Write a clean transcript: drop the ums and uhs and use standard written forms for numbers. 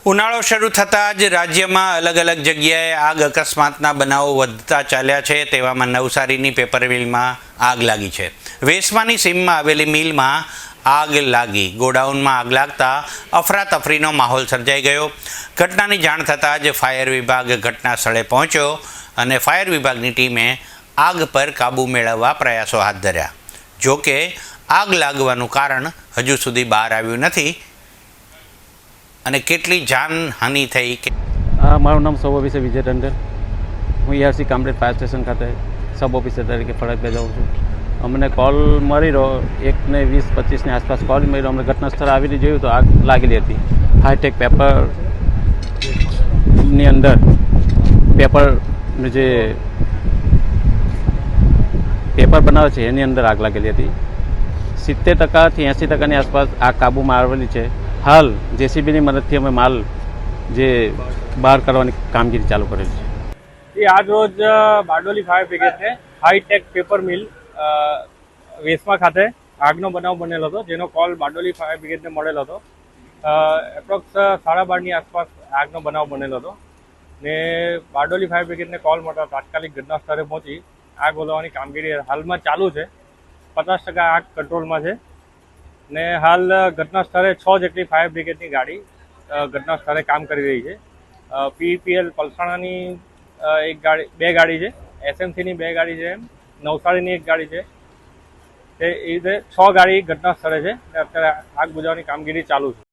ઉનાળો શરૂ થતાં જ રાજ્યમાં અલગ અલગ જગ્યાએ આગ અકસ્માતના બનાવો વધતા ચાલ્યા છે। તેવામાં નવસારીની પેપર મિલમાં આગ લાગી છે। વેસમાની સીમમાં આવેલી મિલમાં આગ લાગી ગોડાઉનમાં આગ લાગતા અફરાતફરીનો માહોલ સર્જાઈ ગયો। ઘટનાની જાણ થતાં જ ફાયર વિભાગ ઘટના સ્થળે પહોંચ્યો અને ફાયર વિભાગની ટીમે આગ પર કાબૂ મેળવવા પ્રયાસો હાથ ધર્યા। જોકે આગ લાગવાનું કારણ હજુ સુધી બહાર આવ્યું નથી અને કેટલી જાનહાનિ થઈ કે મારું નામ સબ ઓફિસર વિજય ટંડન। હું ERC કામરેજ ફાયર સ્ટેશન ખાતે સબ ઓફિસર તરીકે ફરજ બજાવું છું। અમને કોલ મળી રહ્યો 1:20-25ની આસપાસ કોલ મળ્યો। અમે ઘટના સ્થળે આવીને જોયું તો આગ લાગેલી હતી। હાઈટેક પેપરની અંદર જે પેપર બનાવે છે એની અંદર આગ લાગેલી હતી। 70%થી 80%ની આસપાસ આગ કાબૂમાં આવેલી છે। હાલ JCBની મદદથી અમે માલ જે બહાર કરવાની કામગીરી ચાલુ કરેલી છે। એ આજ રોજ બારડોલી ફાયર બ્રિગેડને હાઈટેક પેપર મિલ વેસમા ખાતે આગનો બનાવ બનેલો હતો, જેનો કોલ બારડોલી ફાયર બ્રિગેડને મળેલો હતો। એપ્રોક્સ 12:30ની આસપાસ આગનો બનાવ બનેલો હતો ને બારડોલી ફાયર બ્રિગેડને કોલ મળતા તાત્કાલિક ઘટના સ્થળે પહોંચી આગ ઓલવવાની કામગીરી હાલમાં ચાલુ છે। 50% આગ કંટ્રોલમાં છે ને હાલ ઘટના સ્થળે 6 જેટલી ફાયર બ્રિગેડની ગાડી ઘટના સ્થળે કામ કરી રહી છે। PEPL પલસાણાની બે ગાડી છે, SMCની 2 ગાડી છે, નવસારીની 1 ગાડી છે। તે રીતે 6 ગાડી ઘટના સ્થળે છે। અત્યારે આગ બુઝાવવાની કામગીરી ચાલુ છે।